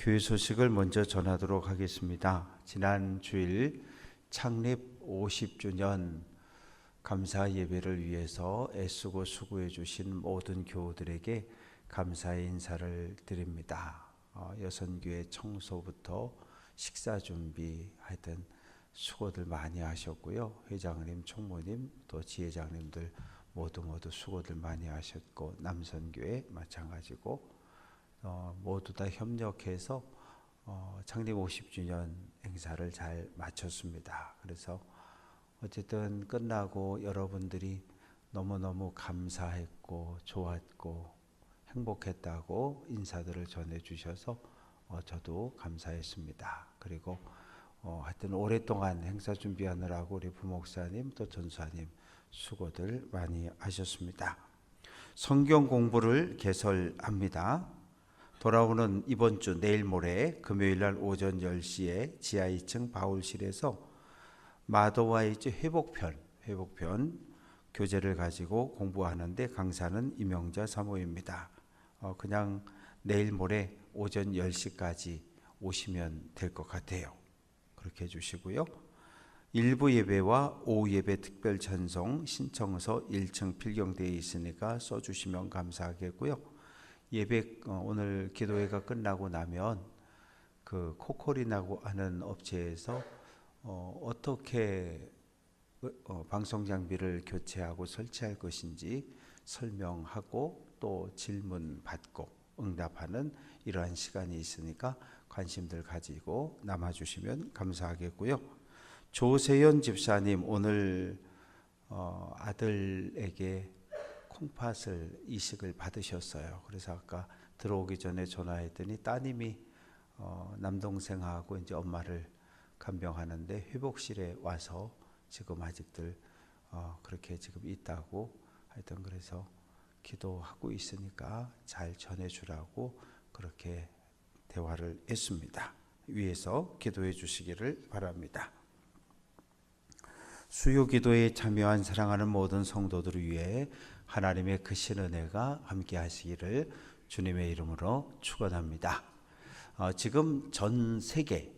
교회 소식을 먼저 전하도록 하겠습니다. 지난 주일 창립 50주년 감사 예배를 위해서 애쓰고 수고해 주신 모든 교우들에게 감사의 인사를 드립니다. 여선교회 청소부터 식사 준비 하여튼 수고들 많이 하셨고요. 회장님, 총무님, 또 지회장님들 모두 수고들 많이 하셨고, 남선교회 마찬가지고 모두 다 협력해서 창립 50주년 행사를 잘 마쳤습니다. 그래서 어쨌든 끝나고 여러분들이 너무너무 감사했고 좋았고 행복했다고 인사들을 전해주셔서 저도 감사했습니다. 그리고 하여튼 오랫동안 행사 준비하느라고 우리 부목사님 또 전사님 수고들 많이 하셨습니다. 성경 공부를 개설합니다. 돌아오는 이번 주 내일 모레 금요일 날 오전 10시에 지하 2층 바울실에서 마도와의 회복편 교재를 가지고 공부하는데 강사는 임영자 사모입니다. 그냥 내일 모레 오전 10시까지 오시면 될 것 같아요. 그렇게 해주시고요. 일부 예배와 오후 예배 특별 찬송 신청서 1층 필경대에 있으니까 써주시면 감사하겠고요. 예배 오늘 기도회가 끝나고 나면 그 코코리나고 하는 업체에서 어떻게 방송 장비를 교체하고 설치할 것인지 설명하고 또 질문 받고 응답하는 이러한 시간이 있으니까 관심들 가지고 남아주시면 감사하겠고요. 조세연 집사님 오늘 아들에게 콩팥을 이식을 받으셨어요. 그래서 아까 들어오기 전에 전화했더니 따님이 남동생하고 이제 엄마를 간병하는데 회복실에 와서 지금 아직들 그렇게 지금 있다고 하여튼 그래서 기도하고 있으니까 잘 전해주라고 그렇게 대화를 했습니다. 위에서 기도해 주시기를 바랍니다. 수요 기도에 참여한 사랑하는 모든 성도들을 위해 하나님의 크신 은혜가 함께 하시기를 주님의 이름으로 축원합니다. 지금 전 세계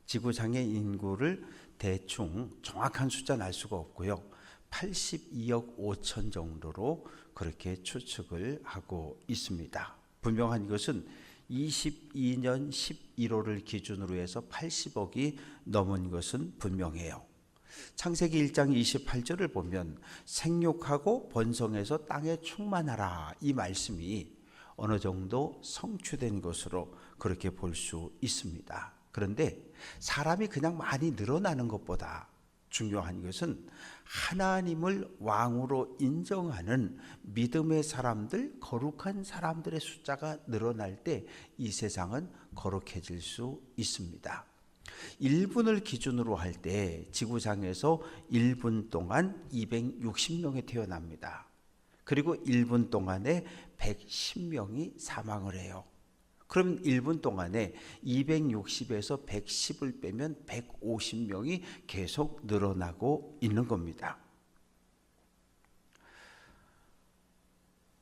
지구상의 인구를 대충 정확한 숫자는 알 수가 없고요. 82억 5천 정도로 그렇게 추측을 하고 있습니다. 분명한 것은 22년 11월을 기준으로 해서 80억이 넘은 것은 분명해요. 창세기 1장 28절을 보면 생육하고 번성해서 땅에 충만하라 이 말씀이 어느 정도 성취된 것으로 그렇게 볼 수 있습니다. 그런데 사람이 그냥 많이 늘어나는 것보다 중요한 것은 하나님을 왕으로 인정하는 믿음의 사람들, 거룩한 사람들의 숫자가 늘어날 때 이 세상은 거룩해질 수 있습니다. 1분을 기준으로 할 때 지구상에서 1분 동안 260명이 태어납니다. 그리고 1분 동안에 110명이 사망을 해요. 그럼 1분 동안에 260에서 110을 빼면 150명이 계속 늘어나고 있는 겁니다.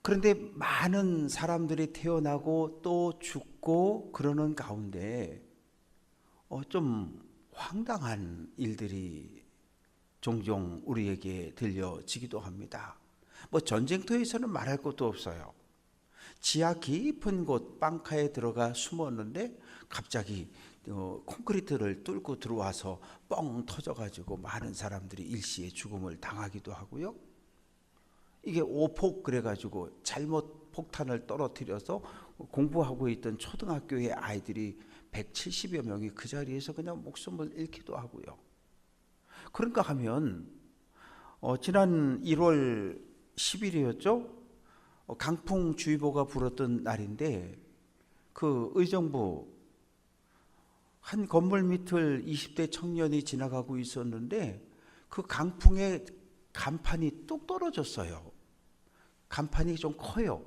그런데 많은 사람들이 태어나고 또 죽고 그러는 가운데 좀 황당한 일들이 종종 우리에게 들려지기도 합니다. 전쟁터에서는 말할 것도 없어요. 지하 깊은 곳 빵카에 들어가 숨었는데 갑자기 콘크리트를 뚫고 들어와서 뻥 터져가지고 많은 사람들이 일시에 죽음을 당하기도 하고요. 이게 오폭 그래가지고 잘못 폭탄을 떨어뜨려서 공부하고 있던 초등학교의 아이들이 170여 명이 그 자리에서 그냥 목숨을 잃기도 하고요. 그런가 하면 지난 1월 10일이었죠? 강풍주의보가 불었던 날인데 그 의정부 한 건물 밑을 20대 청년이 지나가고 있었는데 그 강풍에 간판이 뚝 떨어졌어요. 간판이 좀 커요.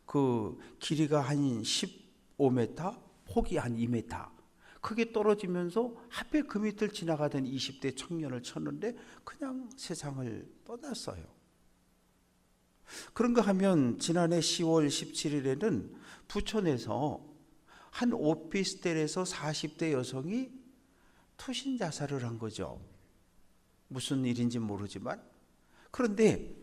그 길이가 한 15m, 폭이 한 2m. 크게 떨어지면서 하필 그 밑을 지나가던 20대 청년을 쳤는데 그냥 세상을 떠났어요. 그런가 하면 지난해 10월 17일에는 부천에서 한 오피스텔에서 40대 여성이 투신 자살을 한 거죠. 무슨 일인지 모르지만. 그런데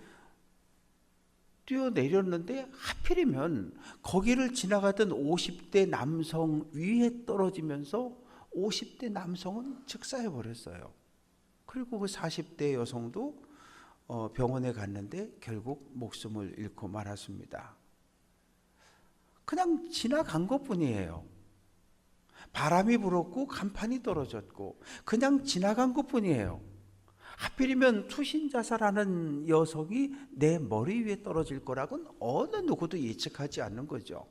뛰어내렸는데 하필이면 거기를 지나가던 50대 남성 위에 떨어지면서 50대 남성은 즉사해 버렸어요. 그리고 그 40대 여성도 병원에 갔는데 결국 목숨을 잃고 말았습니다. 그냥 지나간 것뿐이에요. 바람이 불었고 간판이 떨어졌고 그냥 지나간 것뿐이에요. 하필이면 투신자살하는 여성이 내 머리 위에 떨어질 거라고는 어느 누구도 예측하지 않는 거죠.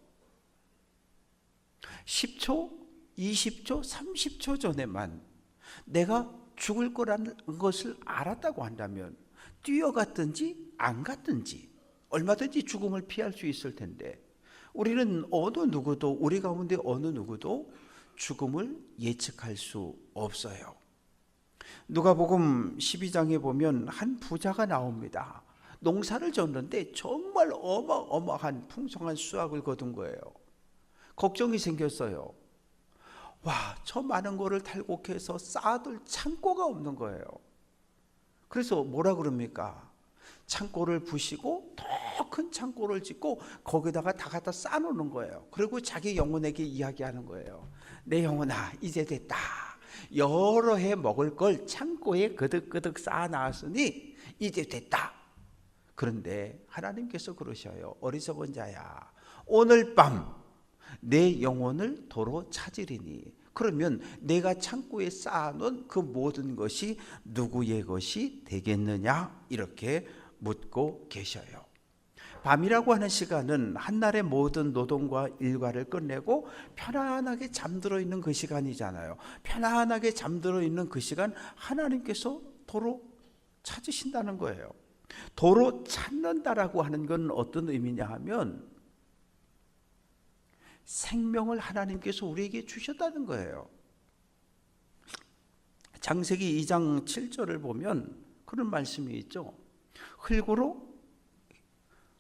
10초, 20초, 30초 전에만 내가 죽을 거라는 것을 알았다고 한다면 뛰어갔든지 안 갔든지 얼마든지 죽음을 피할 수 있을 텐데, 우리는 우리 가운데 어느 누구도 죽음을 예측할 수 없어요. 누가복음 12장에 보면 한 부자가 나옵니다. 농사를 졌는데 정말 어마어마한 풍성한 수확을 거둔 거예요. 걱정이 생겼어요. 와, 저 많은 거를 탈곡해서 쌓아둘 창고가 없는 거예요. 그래서 뭐라 그럽니까? 창고를 부시고 더 큰 창고를 짓고 거기다가 다 갖다 쌓아놓는 거예요. 그리고 자기 영혼에게 이야기하는 거예요. 내 영혼아, 이제 됐다. 여러 해 먹을 걸 창고에 그득그득 쌓아놨으니 이제 됐다. 그런데 하나님께서 그러셔요. 어리석은 자야, 오늘 밤 내 영혼을 도로 찾으리니, 그러면 내가 창고에 쌓아놓은 그 모든 것이 누구의 것이 되겠느냐? 이렇게 묻고 계셔요. 밤이라고 하는 시간은 한날의 모든 노동과 일과를 끝내고 편안하게 잠들어 있는 그 시간이잖아요. 편안하게 잠들어 있는 그 시간, 하나님께서 도로 찾으신다는 거예요. 도로 찾는다라고 하는 건 어떤 의미냐 하면 생명을 하나님께서 우리에게 주셨다는 거예요. 창세기 2장 7절을 보면 그런 말씀이 있죠. 흙으로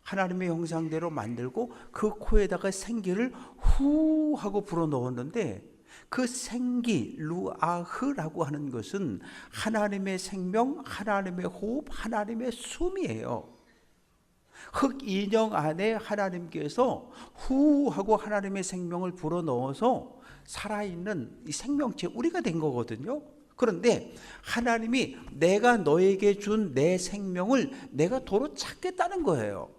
하나님의 형상대로 만들고 그 코에다가 생기를 후 하고 불어넣었는데, 그 생기 루아흐라고 하는 것은 하나님의 생명, 하나님의 호흡, 하나님의 숨이에요. 흙 인형 안에 하나님께서 후 하고 하나님의 생명을 불어넣어서 살아있는 이 생명체, 우리가 된 거거든요. 그런데 하나님이 내가 너에게 준 내 생명을 내가 도로 찾겠다는 거예요.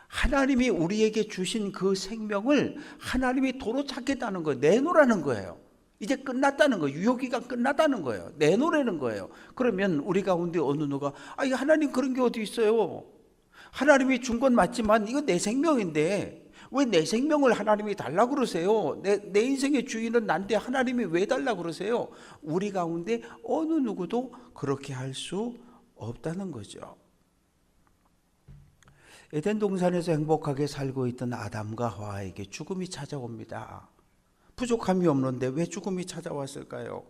하나님이 우리에게 주신 그 생명을 하나님이 도로 찾겠다는 거예요. 내놓으라는 거예요. 이제 끝났다는 거예요. 유효기간 끝났다는 거예요. 내놓으라는 거예요. 그러면 우리 가운데 어느 누가 하나님 그런 게 어디 있어요? 하나님이 준 건 맞지만 이거 내 생명인데 왜 내 생명을 하나님이 달라고 그러세요? 내 인생의 주인은 난데 하나님이 왜 달라고 그러세요? 우리 가운데 어느 누구도 그렇게 할 수 없다는 거죠. 에덴 동산에서 행복하게 살고 있던 아담과 하와에게 죽음이 찾아옵니다. 부족함이 없는데 왜 죽음이 찾아왔을까요?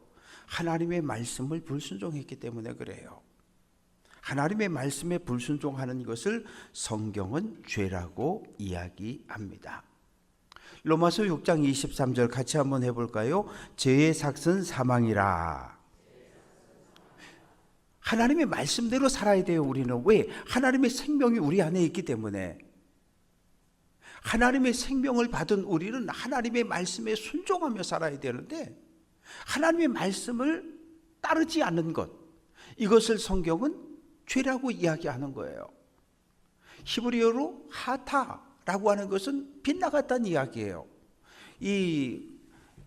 하나님의 말씀을 불순종했기 때문에 그래요. 하나님의 말씀에 불순종하는 것을 성경은 죄라고 이야기합니다. 로마서 6장 23절 같이 한번 해볼까요? 죄의 삭은 사망이라. 하나님의 말씀대로 살아야 돼요. 우리는 왜? 하나님의 생명이 우리 안에 있기 때문에. 하나님의 생명을 받은 우리는 하나님의 말씀에 순종하며 살아야 되는데, 하나님의 말씀을 따르지 않는 것, 이것을 성경은 죄라고 이야기하는 거예요. 히브리어로 하타라고 하는 것은 빗나갔다는 이야기예요. 이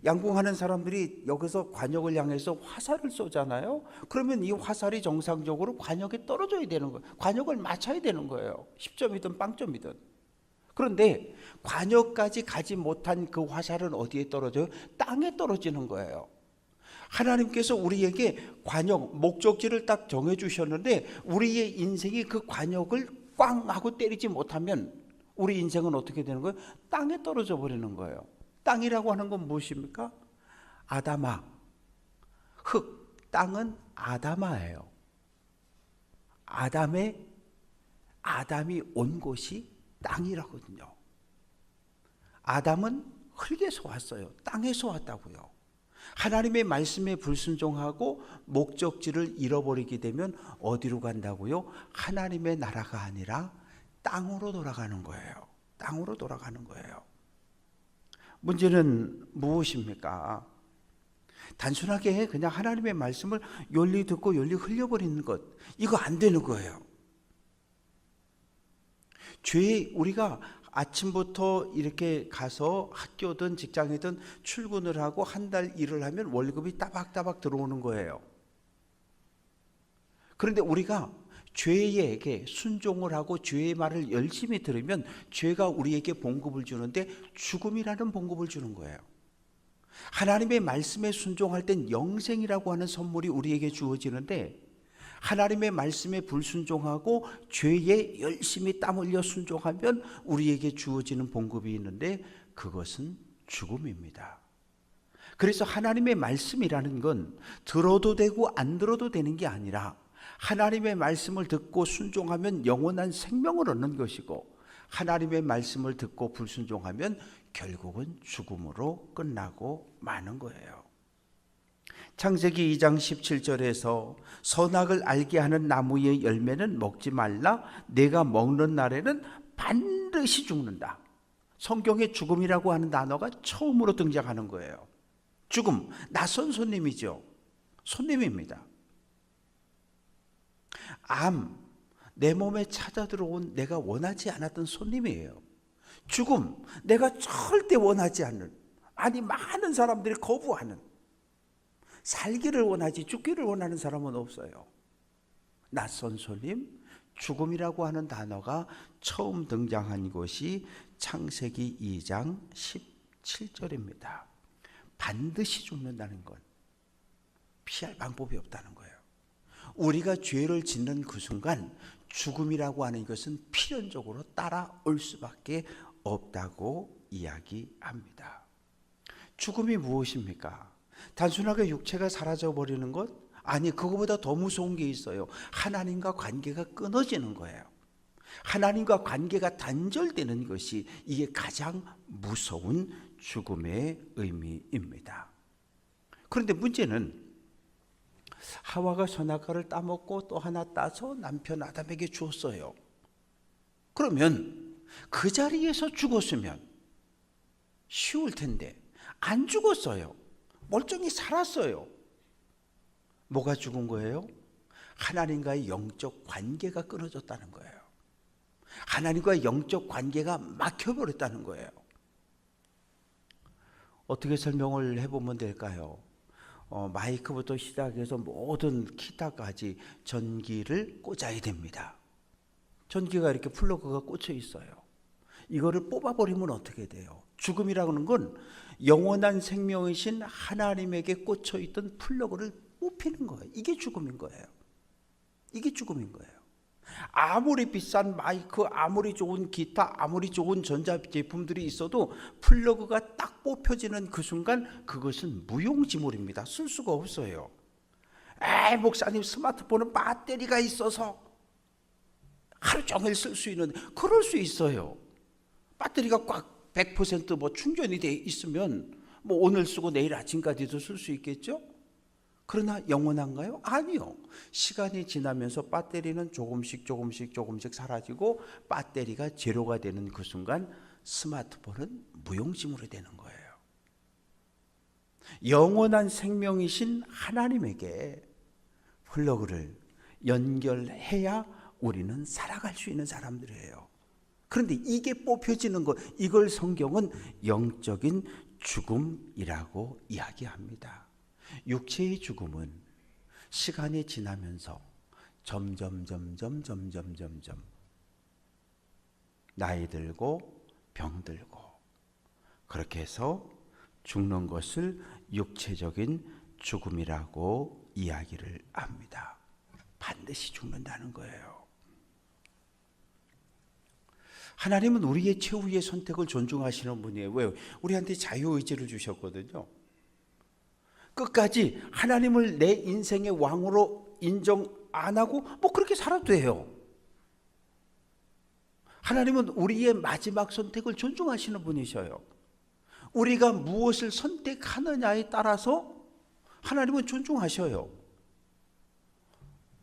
양궁하는 사람들이 여기서 관역을 향해서 화살을 쏘잖아요. 그러면 이 화살이 정상적으로 관역에 떨어져야 되는 거예요. 관역을 맞춰야 되는 거예요. 10점이든 빵점이든. 그런데 관역까지 가지 못한 그 화살은 어디에 떨어져요? 땅에 떨어지는 거예요. 하나님께서 우리에게 관역, 목적지를 딱 정해주셨는데 우리의 인생이 그 관역을 꽝 하고 때리지 못하면 우리 인생은 어떻게 되는 거예요? 땅에 떨어져 버리는 거예요. 땅이라고 하는 건 무엇입니까? 아담아, 흙, 땅은 아담아예요. 아담이 온 곳이 땅이라거든요. 아담은 흙에서 왔어요. 땅에서 왔다고요. 하나님의 말씀에 불순종하고 목적지를 잃어버리게 되면 어디로 간다고요? 하나님의 나라가 아니라 땅으로 돌아가는 거예요. 땅으로 돌아가는 거예요. 문제는 무엇입니까? 단순하게 그냥 하나님의 말씀을 열리 듣고 열리 흘려버리는 것, 이거 안 되는 거예요. 우리가 아침부터 이렇게 가서 학교든 직장이든 출근을 하고 한 달 일을 하면 월급이 따박따박 들어오는 거예요. 그런데 우리가 죄에게 순종을 하고 죄의 말을 열심히 들으면 죄가 우리에게 봉급을 주는데 죽음이라는 봉급을 주는 거예요. 하나님의 말씀에 순종할 땐 영생이라고 하는 선물이 우리에게 주어지는데, 하나님의 말씀에 불순종하고 죄에 열심히 땀 흘려 순종하면 우리에게 주어지는 봉급이 있는데 그것은 죽음입니다. 그래서 하나님의 말씀이라는 건 들어도 되고 안 들어도 되는 게 아니라, 하나님의 말씀을 듣고 순종하면 영원한 생명을 얻는 것이고, 하나님의 말씀을 듣고 불순종하면 결국은 죽음으로 끝나고 마는 거예요. 창세기 2장 17절에서 선악을 알게 하는 나무의 열매는 먹지 말라, 내가 먹는 날에는 반드시 죽는다. 성경에 죽음이라고 하는 단어가 처음으로 등장하는 거예요. 죽음, 낯선 손님이죠. 손님입니다. 암, 내 몸에 찾아 들어온 내가 원하지 않았던 손님이에요. 죽음, 내가 절대 원하지 않는, 아니 많은 사람들이 거부하는, 살기를 원하지 죽기를 원하는 사람은 없어요. 낯선 손님, 죽음이라고 하는 단어가 처음 등장한 것이 창세기 2장 17절입니다. 반드시 죽는다는 건 피할 방법이 없다는 거예요. 우리가 죄를 짓는 그 순간 죽음이라고 하는 것은 필연적으로 따라올 수밖에 없다고 이야기합니다. 죽음이 무엇입니까? 단순하게 육체가 사라져버리는 것? 아니, 그거보다 더 무서운 게 있어요. 하나님과 관계가 끊어지는 거예요. 하나님과 관계가 단절되는 것이, 이게 가장 무서운 죽음의 의미입니다. 그런데 문제는 하와가 선악과를 따먹고 또 하나 따서 남편 아담에게 주었어요. 그러면 그 자리에서 죽었으면 쉬울 텐데 안 죽었어요. 멀쩡히 살았어요. 뭐가 죽은 거예요? 하나님과의 영적 관계가 끊어졌다는 거예요. 하나님과의 영적 관계가 막혀버렸다는 거예요. 어떻게 설명을 해보면 될까요? 마이크부터 시작해서 모든 기타까지 전기를 꽂아야 됩니다. 전기가 이렇게 플러그가 꽂혀 있어요. 이거를 뽑아버리면 어떻게 돼요? 죽음이라는 건 영원한 생명이신 하나님에게 꽂혀 있던 플러그를 뽑히는 거예요. 이게 죽음인 거예요. 이게 죽음인 거예요. 아무리 비싼 마이크, 아무리 좋은 기타, 아무리 좋은 전자제품들이 있어도 플러그가 딱 뽑혀지는 그 순간 그것은 무용지물입니다. 쓸 수가 없어요. 목사님, 스마트폰은 배터리가 있어서 하루 종일 쓸 수 있는, 그럴 수 있어요. 배터리가 꽉 100% 충전이 돼 있으면 오늘 쓰고 내일 아침까지도 쓸 수 있겠죠? 그러나 영원한가요? 아니요. 시간이 지나면서 배터리는 조금씩 사라지고 배터리가 제로가 되는 그 순간 스마트폰은 무용지물이 되는 거예요. 영원한 생명이신 하나님에게 플러그를 연결해야 우리는 살아갈 수 있는 사람들이에요. 그런데 이게 뽑혀지는 것, 이걸 성경은 영적인 죽음이라고 이야기합니다. 육체의 죽음은 시간이 지나면서 점점 나이 들고 병 들고 그렇게 해서 죽는 것을 육체적인 죽음이라고 이야기를 합니다. 반드시 죽는다는 거예요. 하나님은 우리의 최후의 선택을 존중하시는 분이에요. 왜요? 우리한테 자유의지를 주셨거든요. 끝까지 하나님을 내 인생의 왕으로 인정 안 하고 그렇게 살아도 돼요. 하나님은 우리의 마지막 선택을 존중하시는 분이셔요. 우리가 무엇을 선택하느냐에 따라서 하나님은 존중하셔요.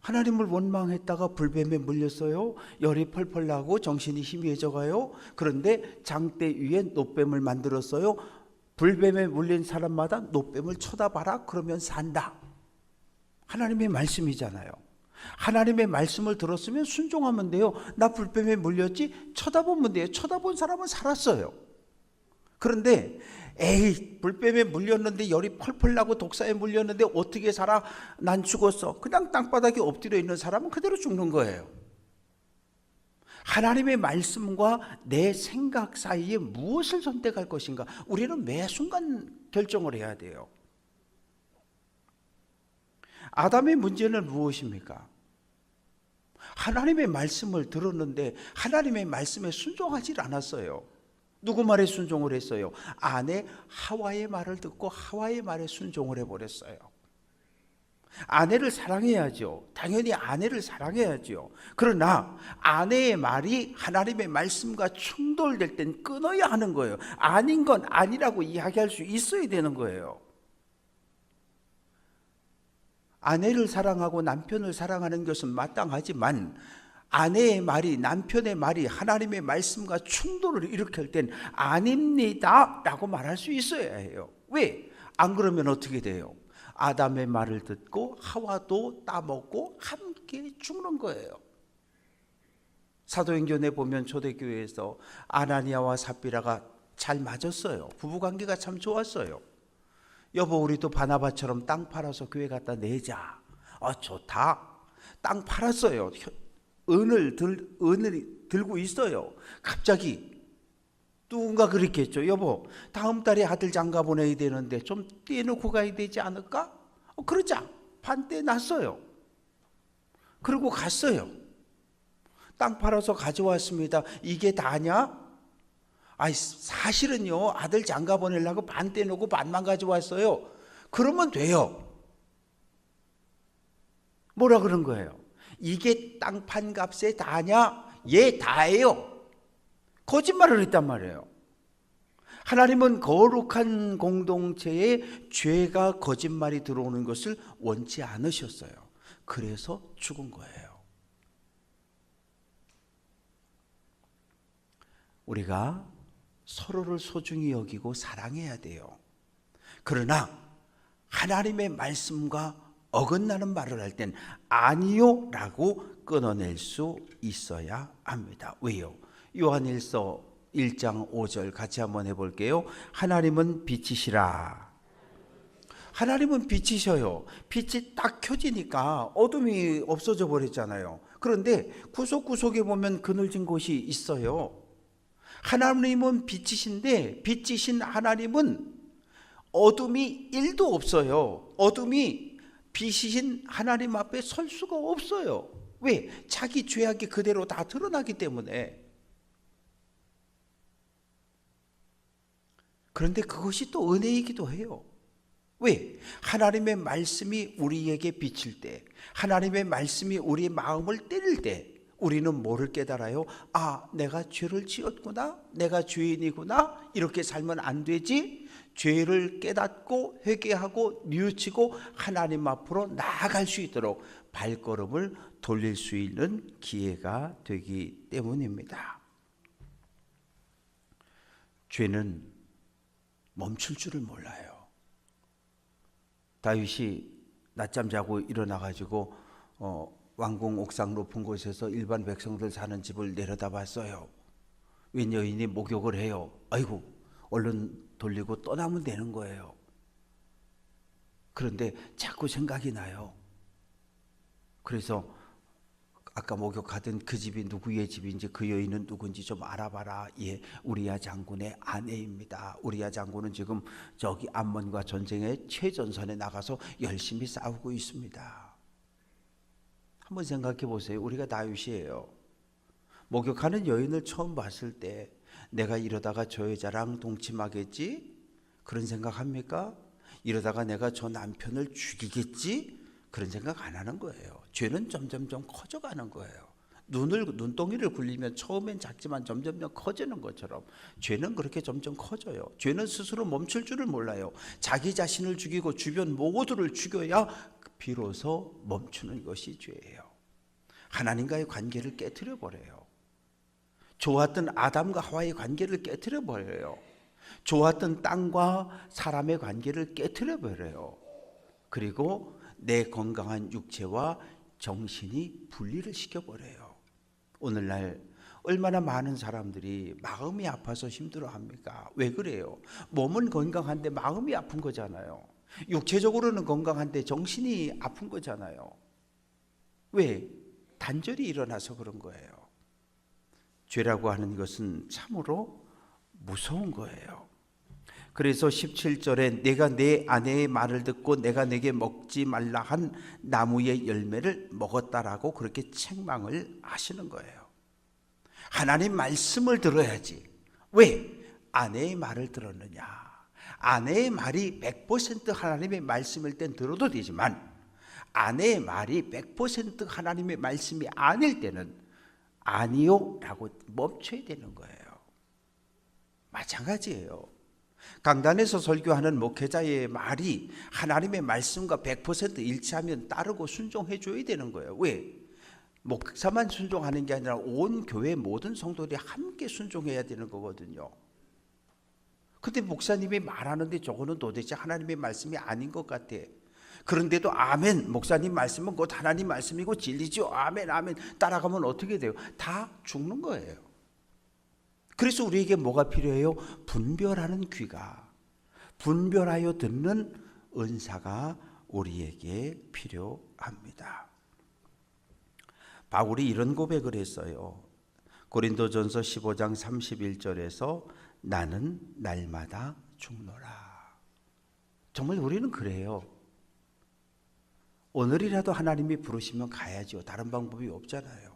하나님을 원망했다가 불뱀에 물렸어요. 열이 펄펄 나고 정신이 희미해져 가요. 그런데 장대 위에 노뱀을 만들었어요. 불뱀에 물린 사람마다 노뱀을 쳐다봐라, 그러면 산다. 하나님의 말씀이잖아요. 하나님의 말씀을 들었으면 순종하면 돼요. 나 불뱀에 물렸지? 쳐다보면 돼요. 쳐다본 사람은 살았어요. 그런데 에이, 불뱀에 물렸는데 열이 펄펄 나고 독사에 물렸는데 어떻게 살아? 난 죽었어. 그냥 땅바닥에 엎드려 있는 사람은 그대로 죽는 거예요. 하나님의 말씀과 내 생각 사이에 무엇을 선택할 것인가? 우리는 매 순간 결정을 해야 돼요. 아담의 문제는 무엇입니까? 하나님의 말씀을 들었는데 하나님의 말씀에 순종하지 않았어요. 누구 말에 순종을 했어요? 아내 하와의 말을 듣고 하와의 말에 순종을 해버렸어요. 아내를 사랑해야죠. 당연히 아내를 사랑해야죠. 그러나 아내의 말이 하나님의 말씀과 충돌될 땐 끊어야 하는 거예요. 아닌 건 아니라고 이야기할 수 있어야 되는 거예요. 아내를 사랑하고 남편을 사랑하는 것은 마땅하지만 아내의 말이, 남편의 말이 하나님의 말씀과 충돌을 일으킬 땐 아닙니다 라고 말할 수 있어야 해요. 왜? 안 그러면 어떻게 돼요? 아담의 말을 듣고 하와도 따먹고 함께 죽는 거예요. 사도행전에 보면 초대교회에서 아나니아와 삽비라가 잘 맞았어요. 부부관계가 참 좋았어요. 여보, 우리도 바나바처럼 땅 팔아서 교회 갖다 내자. 좋다. 땅 팔았어요. 은을 들고 있어요. 갑자기 누군가 그랬겠죠. 여보, 다음 달에 아들 장가 보내야 되는데 좀 떼놓고 가야 되지 않을까? 그러자. 반 떼놨어요. 그리고 갔어요. 땅 팔아서 가져왔습니다. 이게 다냐? 사실은요, 아들 장가 보내려고 반 떼놓고 반만 가져왔어요. 그러면 돼요. 뭐라 그런 거예요? 이게 땅판 값에 다냐? 예, 다예요. 거짓말을 했단 말이에요. 하나님은 거룩한 공동체에 죄가, 거짓말이 들어오는 것을 원치 않으셨어요. 그래서 죽은 거예요. 우리가 서로를 소중히 여기고 사랑해야 돼요. 그러나 하나님의 말씀과 어긋나는 말을 할 땐 아니요 라고 끊어낼 수 있어야 합니다. 왜요? 요한일서 1장 5절 같이 한번 해볼게요. 하나님은 빛이시라. 하나님은 빛이셔요. 빛이 딱 켜지니까 어둠이 없어져 버렸잖아요. 그런데 구석구석에 보면 그늘진 곳이 있어요. 하나님은 빛이신데 빛이신 하나님은 어둠이 1도 없어요. 어둠이 빛이신 하나님 앞에 설 수가 없어요. 왜? 자기 죄악이 그대로 다 드러나기 때문에. 그런데 그것이 또 은혜이기도 해요. 왜? 하나님의 말씀이 우리에게 비칠 때, 하나님의 말씀이 우리의 마음을 때릴 때 우리는 뭐를 깨달아요? 내가 죄를 지었구나, 내가 죄인이구나, 이렇게 살면 안 되지. 죄를 깨닫고 회개하고 뉘우치고 하나님 앞으로 나아갈 수 있도록 발걸음을 돌릴 수 있는 기회가 되기 때문입니다. 죄는 멈출 줄을 몰라요. 다윗이 낮잠 자고 일어나가지고 왕궁 옥상 높은 곳에서 일반 백성들 사는 집을 내려다봤어요. 웬 여인이 목욕을 해요. 아이고, 얼른 돌리고 떠나면 되는 거예요. 그런데 자꾸 생각이 나요. 그래서 아까 목욕하던 그 집이 누구의 집인지, 그 여인은 누군지 좀 알아봐라. 예, 우리야 장군의 아내입니다. 우리야 장군은 지금 저기 암몬과 전쟁의 최전선에 나가서 열심히 싸우고 있습니다. 한번 생각해 보세요. 우리가 다윗이에요. 목욕하는 여인을 처음 봤을 때 내가 이러다가 저 여자랑 동침하겠지? 그런 생각합니까? 이러다가 내가 저 남편을 죽이겠지? 그런 생각 안 하는 거예요. 죄는 점점점 커져가는 거예요. 눈동이를 굴리면 처음엔 작지만 점점 커지는 것처럼 죄는 그렇게 점점 커져요. 죄는 스스로 멈출 줄을 몰라요. 자기 자신을 죽이고 주변 모두를 죽여야 비로소 멈추는 것이 죄예요. 하나님과의 관계를 깨트려 버려요. 좋았던 아담과 하와의 관계를 깨트려 버려요. 좋았던 땅과 사람의 관계를 깨트려 버려요. 그리고 내 건강한 육체와 정신이 분리를 시켜버려요. 오늘날 얼마나 많은 사람들이 마음이 아파서 힘들어합니까? 왜 그래요? 몸은 건강한데 마음이 아픈 거잖아요. 육체적으로는 건강한데 정신이 아픈 거잖아요. 왜? 단절이 일어나서 그런 거예요. 죄라고 하는 것은 참으로 무서운 거예요. 그래서 17절에 내가 내 아내의 말을 듣고 내가 내게 먹지 말라 한 나무의 열매를 먹었다라고 그렇게 책망을 하시는 거예요. 하나님 말씀을 들어야지. 왜? 아내의 말을 들었느냐? 아내의 말이 100% 하나님의 말씀일 땐 들어도 되지만 아내의 말이 100% 하나님의 말씀이 아닐 때는 아니요 라고 멈춰야 되는 거예요. 마찬가지예요. 강단에서 설교하는 목회자의 말이 하나님의 말씀과 100% 일치하면 따르고 순종해 줘야 되는 거예요. 왜? 목사만 순종하는 게 아니라 온 교회 모든 성도들이 함께 순종해야 되는 거거든요. 근데 목사님이 말하는데 저거는 도대체 하나님의 말씀이 아닌 것 같아. 그런데도 아멘, 목사님 말씀은 곧 하나님 말씀이고 진리죠. 아멘, 아멘 따라가면 어떻게 돼요? 다 죽는 거예요. 그래서 우리에게 뭐가 필요해요? 분별하는 귀가, 분별하여 듣는 은사가 우리에게 필요합니다. 바울이 이런 고백을 했어요. 고린도전서 15장 31절에서 나는 날마다 죽노라. 정말 우리는 그래요. 오늘이라도 하나님이 부르시면 가야죠. 다른 방법이 없잖아요.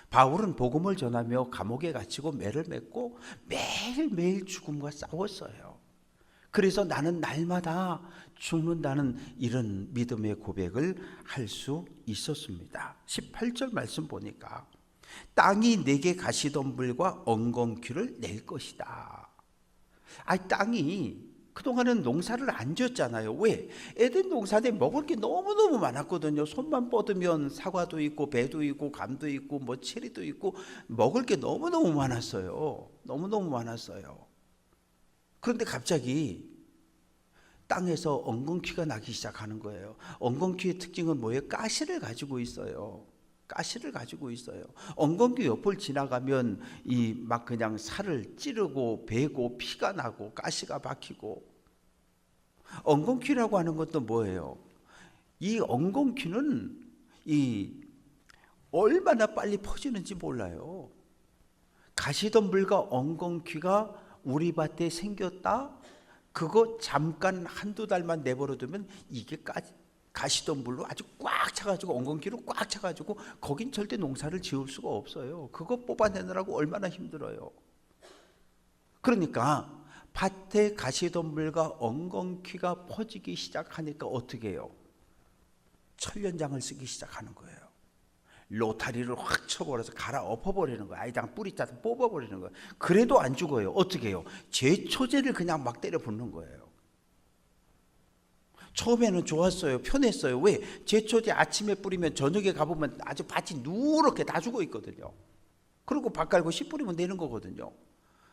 바울은 복음을 전하며 감옥에 갇히고 매를 맺고 매일매일 죽음과 싸웠어요. 그래서 나는 날마다 죽는다는 이런 믿음의 고백을 할 수 있었습니다. 18절 말씀 보니까 땅이 내게 가시덤불과 엉겅퀴를 낼 것이다. 땅이 그동안은 농사를 안 지었잖아요. 왜? 에덴 동산에 먹을 게 너무너무 많았거든요. 손만 뻗으면 사과도 있고 배도 있고 감도 있고 뭐 체리도 있고 먹을 게 너무너무 많았어요. 너무너무 많았어요. 그런데 갑자기 땅에서 엉겅퀴가 나기 시작하는 거예요. 엉겅퀴의 특징은 뭐예요? 가시를 가지고 있어요. 가시를 가지고 있어요. 엉겅퀴 옆을 지나가면 이 막 그냥 살을 찌르고 베고 피가 나고 가시가 박히고. 엉겅퀴라고 하는 것도 뭐예요? 이 엉겅퀴는 이 얼마나 빨리 퍼지는지 몰라요. 가시덤불과 엉겅퀴가 우리 밭에 생겼다. 그거 잠깐 한두 달만 내버려두면 이게 가시덤불로 아주 꽉 차가지고 엉겅퀴로 꽉 차가지고 거긴 절대 농사를 지을 수가 없어요. 그거 뽑아내느라고 얼마나 힘들어요. 그러니까 밭에 가시덤불과 엉겅퀴가 퍼지기 시작하니까 어떻게 해요? 철련장을 쓰기 시작하는 거예요. 로타리를 확 쳐버려서 갈아 엎어버리는 거예요. 아이당 뿌리 짜서 뽑아버리는 거예요. 그래도 안 죽어요. 어떻게 해요? 제초제를 그냥 막 때려 붓는 거예요. 처음에는 좋았어요. 편했어요. 왜? 제초제 아침에 뿌리면 저녁에 가보면 아주 밭이 누렇게 다 죽어 있거든요. 그리고 밭 갈고 씨 뿌리면 되는 거거든요.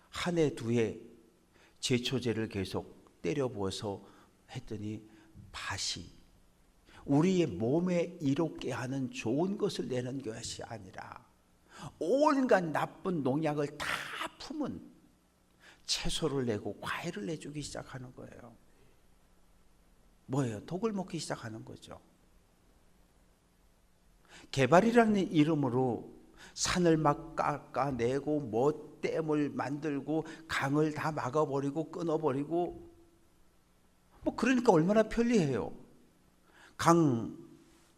한 해, 두 해 제초제를 계속 때려 부어서 했더니 밭이 우리의 몸에 이롭게 하는 좋은 것을 내는 것이 아니라 온갖 나쁜 농약을 다 품은 채소를 내고 과일을 내주기 시작하는 거예요. 뭐예요? 독을 먹기 시작하는 거죠. 개발이라는 이름으로 산을 막 깎아내고 뭐 댐을 만들고 강을 다 막아버리고 끊어버리고 뭐 그러니까 얼마나 편리해요. 강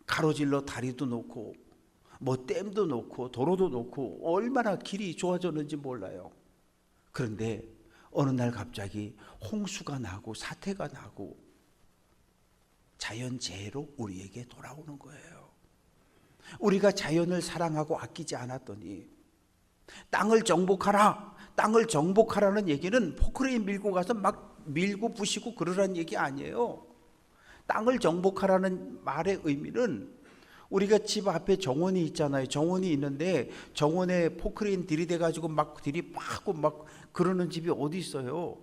가로질러 다리도 놓고 뭐 댐도 놓고 도로도 놓고 얼마나 길이 좋아졌는지 몰라요. 그런데 어느 날 갑자기 홍수가 나고 사태가 나고 자연재해로 우리에게 돌아오는 거예요. 우리가 자연을 사랑하고 아끼지 않았더니 땅을 정복하라. 땅을 정복하라는 얘기는 포크레인 밀고 가서 막 밀고 부시고 그러라는 얘기 아니에요. 땅을 정복하라는 말의 의미는 우리가 집 앞에 정원이 있잖아요. 정원이 있는데 정원에 포크레인 들이대 가지고 막 들이파고 막 그러는 집이 어디 있어요?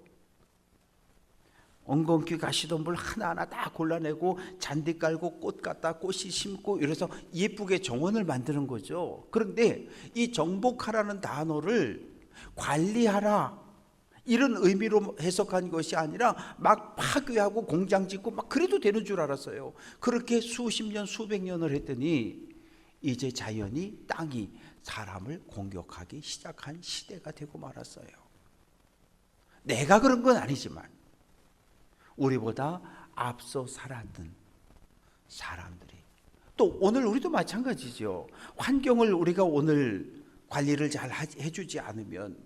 엉겅퀴 가시던 물 하나하나 다 골라내고 잔디 깔고 꽃 갖다 꽃이 심고 이래서 예쁘게 정원을 만드는 거죠. 그런데 이 정복하라는 단어를 관리하라 이런 의미로 해석한 것이 아니라 막 파괴하고 공장 짓고 막 그래도 되는 줄 알았어요. 그렇게 수십 년 수백 년을 했더니 이제 자연이 땅이 사람을 공격하기 시작한 시대가 되고 말았어요. 내가 그런 건 아니지만 우리보다 앞서 살았던 사람들이, 또 오늘 우리도 마찬가지죠. 환경을 우리가 오늘 관리를 잘 해주지 않으면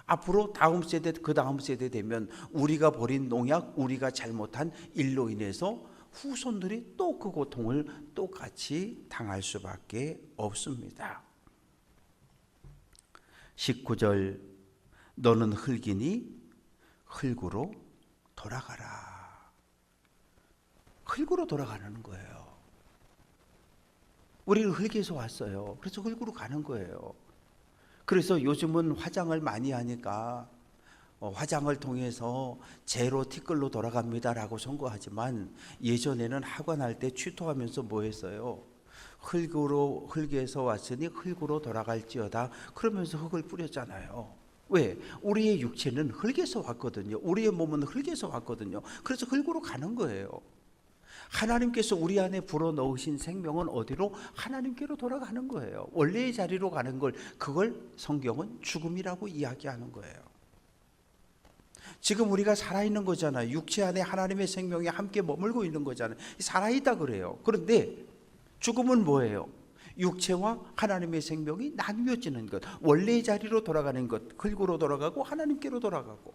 앞으로 다음 세대, 그 다음 세대 되면 우리가 버린 농약, 우리가 잘못한 일로 인해서 후손들이 또 그 고통을 똑같이 당할 수밖에 없습니다. 19절, 너는 흙이니 흙으로 돌아가라. 흙으로 돌아가는 거예요. 우리는 흙에서 왔어요. 그래서 흙으로 가는 거예요. 그래서 요즘은 화장을 많이 하니까 화장을 통해서 제로 티끌로 돌아갑니다라고 선거하지만 예전에는 학원할 때 취토하면서 뭐 했어요? 흙에서 왔으니 흙으로 돌아갈지어다 그러면서 흙을 뿌렸잖아요. 왜? 우리의 육체는 흙에서 왔거든요. 우리의 몸은 흙에서 왔거든요. 그래서 흙으로 가는 거예요. 하나님께서 우리 안에 불어넣으신 생명은 어디로? 하나님께로 돌아가는 거예요. 원래의 자리로 가는 걸, 그걸 성경은 죽음이라고 이야기하는 거예요. 지금 우리가 살아있는 거잖아요. 육체 안에 하나님의 생명이 함께 머물고 있는 거잖아요. 살아있다 그래요. 그런데 죽음은 뭐예요? 육체와 하나님의 생명이 나뉘어지는 것, 원래의 자리로 돌아가는 것, 흙으로 돌아가고 하나님께로 돌아가고,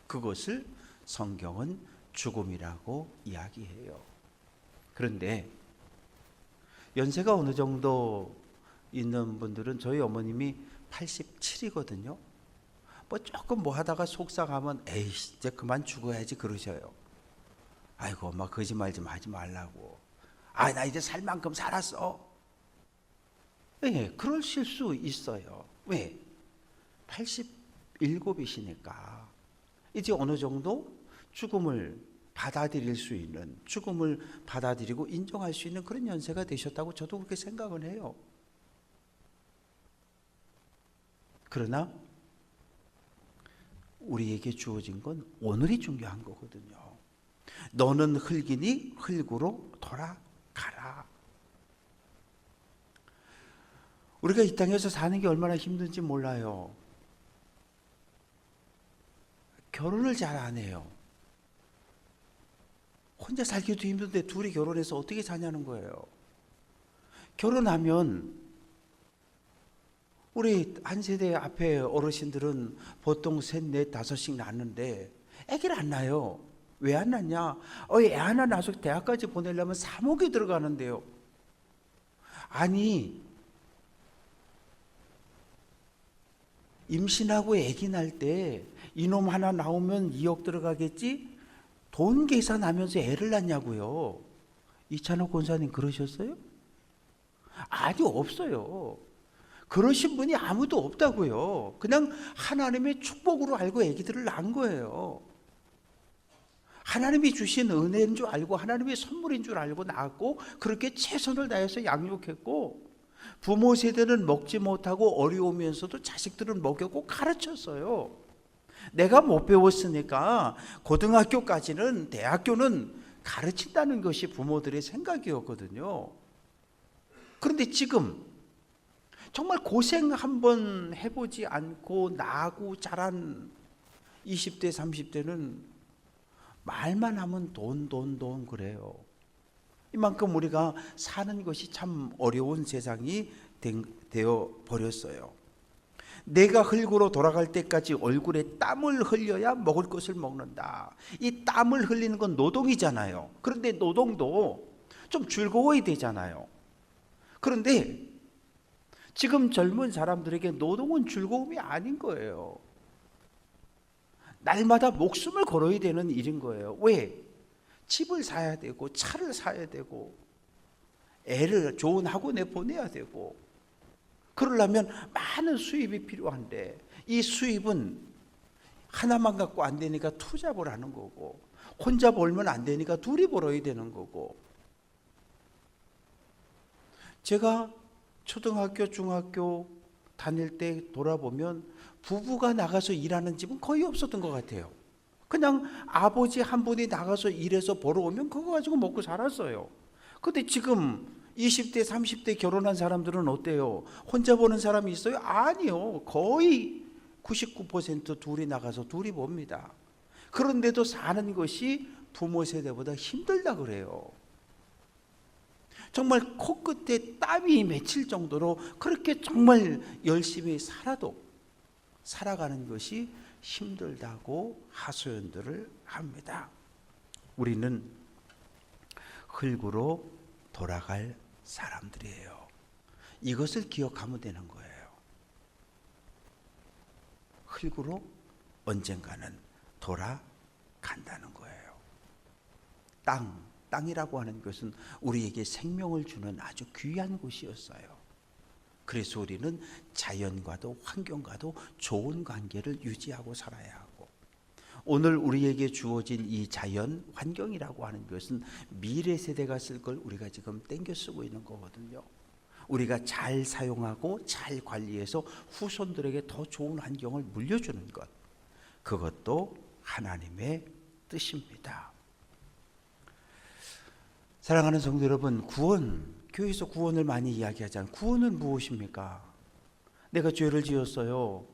그것을 성경은 죽음이라고 이야기해요. 그런데 연세가 어느 정도 있는 분들은, 저희 어머님이 87이거든요. 뭐 조금 뭐 하다가 속상하면 에이 이제 그만 죽어야지 그러셔요. 아이고 엄마 거짓말 좀 하지 말라고. 아 나 이제 살 만큼 살았어. 네, 그러실 수 있어요. 왜? 87이시니까 이제 어느 정도 죽음을 받아들일 수 있는, 죽음을 받아들이고 인정할 수 있는 그런 연세가 되셨다고 저도 그렇게 생각을 해요. 그러나 우리에게 주어진 건 오늘이 중요한 거거든요. 너는 흙이니 흙으로 돌아가라. 우리가 이 땅에서 사는 게 얼마나 힘든지 몰라요. 결혼을 잘 안 해요. 혼자 살기도 힘든데 둘이 결혼해서 어떻게 사냐는 거예요. 결혼하면 우리 한 세대 앞에 어르신들은 보통 셋, 넷, 다섯씩 낳는데 아기를 안 낳아요. 왜 안 낳냐? 애 하나 낳아서 대학까지 보내려면 3억이 들어가는데요. 아니 임신하고 아기 낳을 때 이놈 하나 나오면 2억 들어가겠지? 돈 계산하면서 애를 낳냐고요. 이찬호 권사님 그러셨어요? 아니 없어요. 그러신 분이 아무도 없다고요. 그냥 하나님의 축복으로 알고 아기들을 낳은 거예요. 하나님이 주신 은혜인 줄 알고 하나님의 선물인 줄 알고 낳았고, 그렇게 최선을 다해서 양육했고, 부모 세대는 먹지 못하고 어려우면서도 자식들은 먹였고 가르쳤어요. 내가 못 배웠으니까 고등학교까지는, 대학교는 가르친다는 것이 부모들의 생각이었거든요. 그런데 지금 정말 고생 한번 해보지 않고 나고 자란 20대 30대는 말만 하면 돈 그래요. 이만큼 우리가 사는 것이 참 어려운 세상이 되어 버렸어요. 내가 흙으로 돌아갈 때까지 얼굴에 땀을 흘려야 먹을 것을 먹는다. 이 땀을 흘리는 건 노동이잖아요. 그런데 노동도 좀 즐거워야 되잖아요. 그런데 지금 젊은 사람들에게 노동은 즐거움이 아닌 거예요. 날마다 목숨을 걸어야 되는 일인 거예요. 왜? 집을 사야 되고 차를 사야 되고 애를 좋은 학원에 보내야 되고 그러려면 많은 수입이 필요한데 이 수입은 하나만 갖고 안 되니까 투잡을 하는 거고 혼자 벌면 안 되니까 둘이 벌어야 되는 거고 제가 초등학교, 중학교 다닐 때 돌아보면 부부가 나가서 일하는 집은 거의 없었던 것 같아요. 그냥 아버지 한 분이 나가서 일해서 벌어오면 그거 가지고 먹고 살았어요. 근데 지금 20대, 30대 결혼한 사람들은 어때요? 혼자 버는 사람이 있어요? 아니요. 거의 99% 둘이 나가서 둘이 봅니다. 그런데도 사는 것이 부모 세대보다 힘들다 그래요. 정말 코끝에 땀이 맺힐 정도로 그렇게 정말 열심히 살아가는 것이 힘들다고 하소연들을 합니다. 우리는 흙으로 돌아갈 사람들이에요. 이것을 기억하면 되는 거예요. 흙으로 언젠가는 돌아간다는 거예요. 땅이라고 하는 것은 우리에게 생명을 주는 아주 귀한 곳이었어요. 그래서 우리는 자연과도 환경과도 좋은 관계를 유지하고 살아야 하고 오늘 우리에게 주어진 이 자연 환경이라고 하는 것은 미래 세대가 쓸 걸 우리가 지금 땡겨 쓰고 있는 거거든요. 우리가 잘 사용하고 잘 관리해서 후손들에게 더 좋은 환경을 물려주는 것, 그것도 하나님의 뜻입니다. 사랑하는 성도 여러분, 교회에서 구원을 많이 이야기하잖아요. 구원은 무엇입니까? 내가 죄를 지었어요.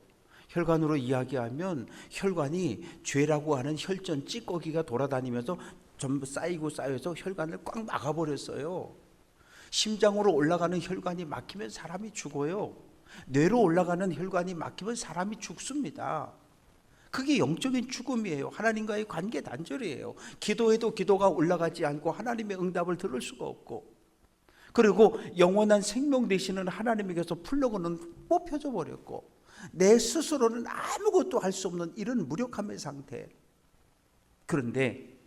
혈관으로 이야기하면 혈관이 죄라고 하는 혈전 찌꺼기가 돌아다니면서 전부 쌓여서 혈관을 꽉 막아버렸어요. 심장으로 올라가는 혈관이 막히면 사람이 죽어요. 뇌로 올라가는 혈관이 막히면 사람이 죽습니다. 그게 영적인 죽음이에요. 하나님과의 관계 단절이에요. 기도해도 기도가 올라가지 않고 하나님의 응답을 들을 수가 없고, 그리고 영원한 생명 되시는 하나님에게서 플러그는 뽑혀져 버렸고 내 스스로는 아무것도 할 수 없는 이런 무력함의 상태. 그런데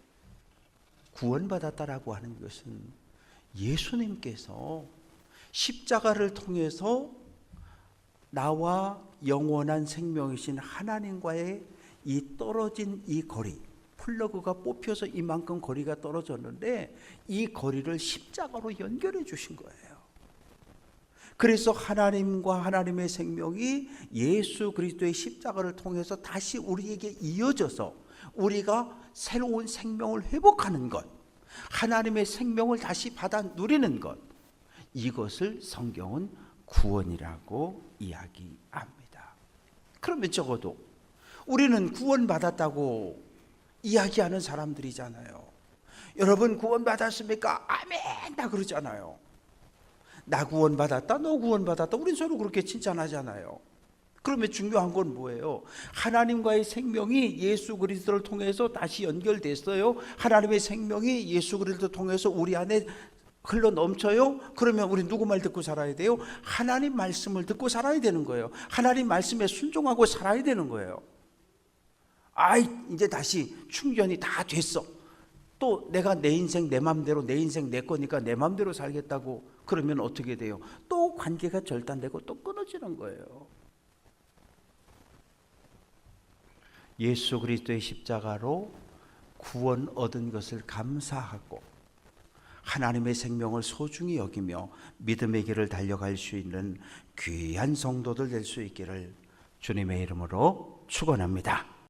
구원받았다라고 하는 것은 예수님께서 십자가를 통해서 나와 영원한 생명이신 하나님과의 이 떨어진 이 거리, 플러그가 뽑혀서 이만큼 거리가 떨어졌는데 이 거리를 십자가로 연결해 주신 거예요. 그래서 하나님과 하나님의 생명이 예수 그리스도의 십자가를 통해서 다시 우리에게 이어져서 우리가 새로운 생명을 회복하는 것, 하나님의 생명을 다시 받아 누리는 것, 이것을 성경은 구원이라고 이야기합니다. 그러면 적어도 우리는 구원받았다고 이야기하는 사람들이잖아요. 여러분 구원받았습니까? 아멘 다 그러잖아요. 나 구원받았다, 너 구원받았다, 우린 서로 그렇게 칭찬하잖아요. 그러면 중요한 건 뭐예요? 하나님과의 생명이 예수 그리스도를 통해서 다시 연결됐어요. 하나님의 생명이 예수 그리스도를 통해서 우리 안에 흘러 넘쳐요. 그러면 우리 누구 말 듣고 살아야 돼요? 하나님 말씀을 듣고 살아야 되는 거예요. 하나님 말씀에 순종하고 살아야 되는 거예요. 이제 다시 충전이 다 됐어. 또 내가 내 인생 내 맘대로, 내 인생 내 거니까 내 맘대로 살겠다고 그러면 어떻게 돼요? 또 관계가 절단되고 또 끊어지는 거예요. 예수 그리스도의 십자가로 구원 얻은 것을 감사하고 하나님의 생명을 소중히 여기며 믿음의 길을 달려갈 수 있는 귀한 성도들 될 수 있기를 주님의 이름으로 축원합니다.